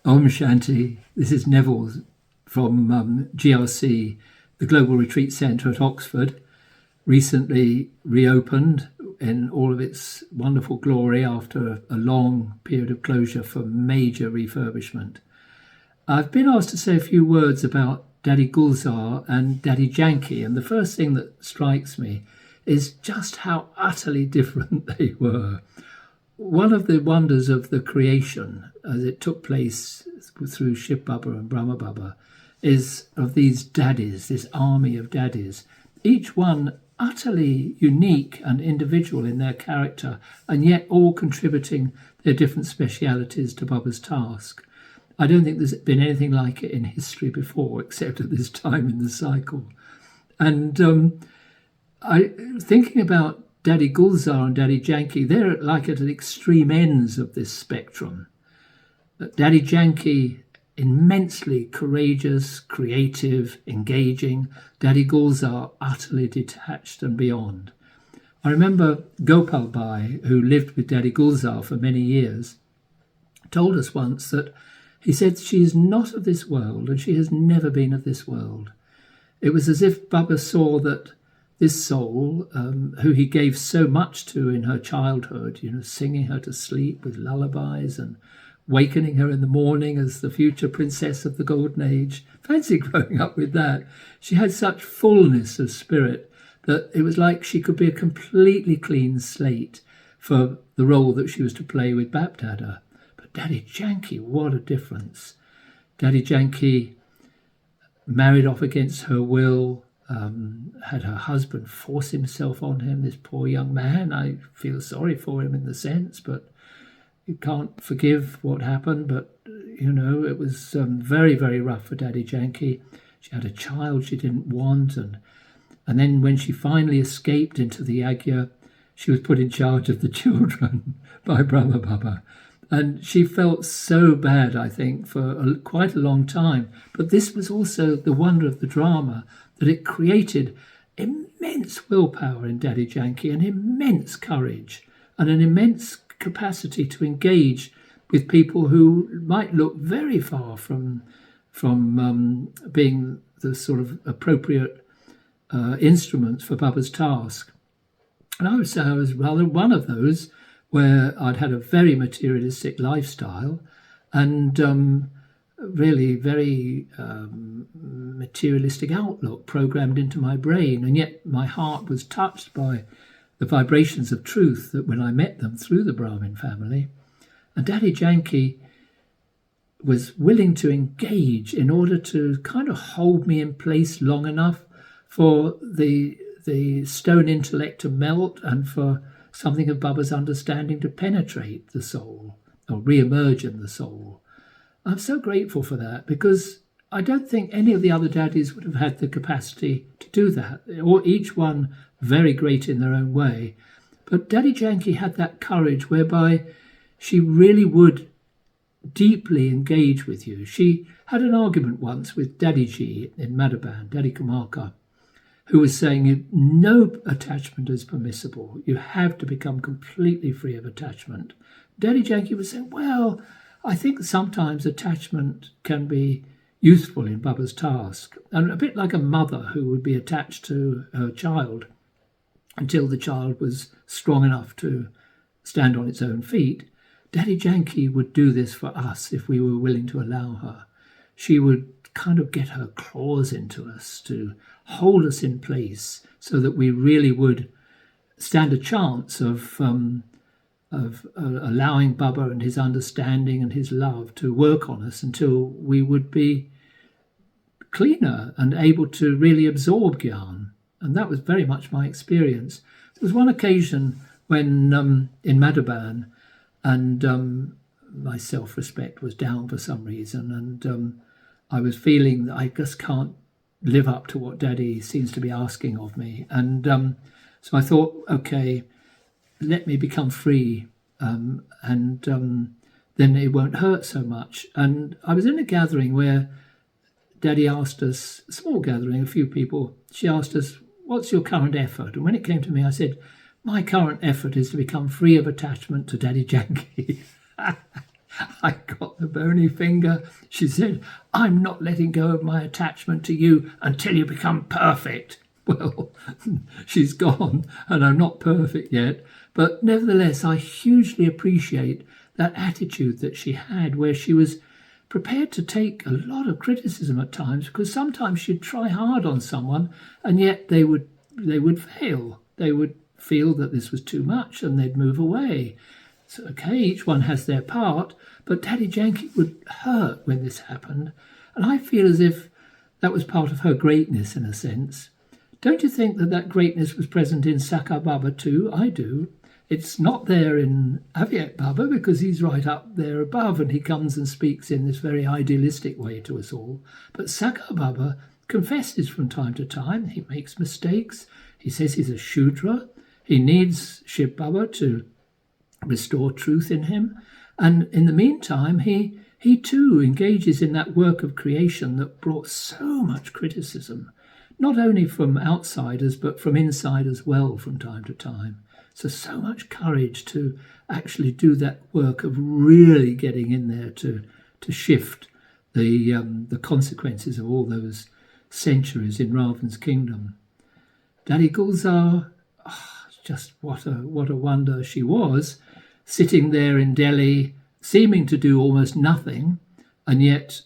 Om Shanti. This is Neville from GRC, the Global Retreat Centre at Oxford, recently reopened in all of its wonderful glory after a long period of closure for major refurbishment. I've been asked to say a few words about Dadi Gulzar and Dadi Janki, and the first thing that strikes me is just how utterly different they were. One of the wonders of the creation, as it took place through Shiv Baba and Brahma Baba, is of these daddies, this army of daddies, each one utterly unique and individual in their character, and yet all contributing their different specialities to Baba's task. I don't think there's been anything like it in history before, except at this time in the cycle. And thinking about Dadi Gulzar and Dadi Janki, they're like at the extreme ends of this spectrum. Dadi Janki, immensely courageous, creative, engaging. Dadi Gulzar, utterly detached and beyond. I remember Gopal Bhai, who lived with Dadi Gulzar for many years, told us once that he said she is not of this world and she has never been of this world. It was as if Baba saw that this soul, who he gave so much to in her childhood, singing her to sleep with lullabies and wakening her in the morning as the future princess of the Golden Age. Fancy growing up with that. She had such fullness of spirit that it was like she could be a completely clean slate for the role that she was to play with Bap Dada. But Dadi Janki, what a difference. Dadi Janki married off against her will, had her husband force himself on him, this poor young man. I feel sorry for him in the sense, but you can't forgive what happened. But, it was very, very rough for Dadi Janki. She had a child she didn't want. And then when she finally escaped into the Yagya, she was put in charge of the children by Brahma Baba. And she felt so bad, I think, for quite a long time. But this was also the wonder of the drama, that it created immense willpower in Dadi Janki, and immense courage, and an immense capacity to engage with people who might look very far from being the sort of appropriate instruments for Baba's task. And I would say I was rather one of those, where I'd had a very materialistic lifestyle and really very materialistic outlook programmed into my brain. And yet my heart was touched by the vibrations of truth that when I met them through the Brahmin family. And Dadi Janki was willing to engage in order to kind of hold me in place long enough for the stone intellect to melt and for something of Baba's understanding to penetrate the soul or re-emerge in the soul. I'm so grateful for that, because I don't think any of the other daddies would have had the capacity to do that, or each one very great in their own way. But Dadi Janki had that courage whereby she really would deeply engage with you. She had an argument once with Dadi Ji in Madhaban, Dadi Kamarka, who was saying no attachment is permissible. You have to become completely free of attachment. Dadi Janki was saying, well, I think sometimes attachment can be useful in Baba's task. And a bit like a mother who would be attached to her child until the child was strong enough to stand on its own feet. Dadi Janki would do this for us if we were willing to allow her. She would kind of get her claws into us to hold us in place so that we really would stand a chance of allowing Baba and his understanding and his love to work on us until we would be cleaner and able to really absorb Gyan. And that was very much my experience. There was one occasion when in Madhaban, and my self-respect was down for some reason, and I was feeling that I just can't live up to what Daddy seems to be asking of me. And so I thought, okay, let me become free, and then it won't hurt so much. And I was in a gathering where Daddy asked us, a small gathering, a few people, she asked us, what's your current effort? And when it came to me, I said, my current effort is to become free of attachment to Dadi Janki. I got the bony finger. She said, I'm not letting go of my attachment to you until you become perfect. Well, she's gone and I'm not perfect yet. But nevertheless, I hugely appreciate that attitude that she had, where she was prepared to take a lot of criticism at times, because sometimes she'd try hard on someone and yet they would fail. They would feel that this was too much and they'd move away. So, okay, each one has their part, but Dadi Janki would hurt when this happened. And I feel as if that was part of her greatness in a sense. Don't you think that that greatness was present in Sakar Baba too? I do. It's not there in Avyet Baba because he's right up there above and he comes and speaks in this very idealistic way to us all. But Sakar Baba confesses from time to time. He makes mistakes. He says he's a Shudra. He needs Shiv Baba to restore truth in him. And in the meantime, he too engages in that work of creation that brought so much criticism, not only from outsiders, but from inside as well from time to time. So much courage to actually do that work of really getting in there to shift the consequences of all those centuries in Ravan's kingdom. Dadi Gulzar, just what a wonder she was, sitting there in Delhi, seeming to do almost nothing, and yet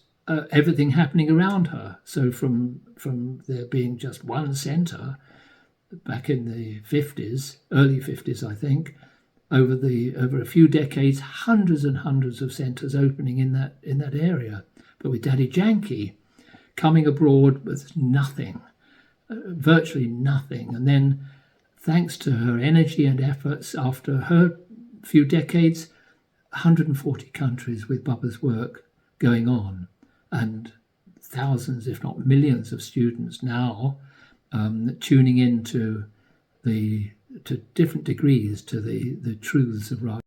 everything happening around her. So from there being just one centre back in the 50s, early 50s, I think, over a few decades, hundreds and hundreds of centres opening in that area. But with Dadi Janki coming abroad with nothing, virtually nothing, and then thanks to her energy and efforts, after her few decades, 140 countries with Baba's work going on, and thousands, if not millions, of students now tuning in to different degrees to the truths of Rav.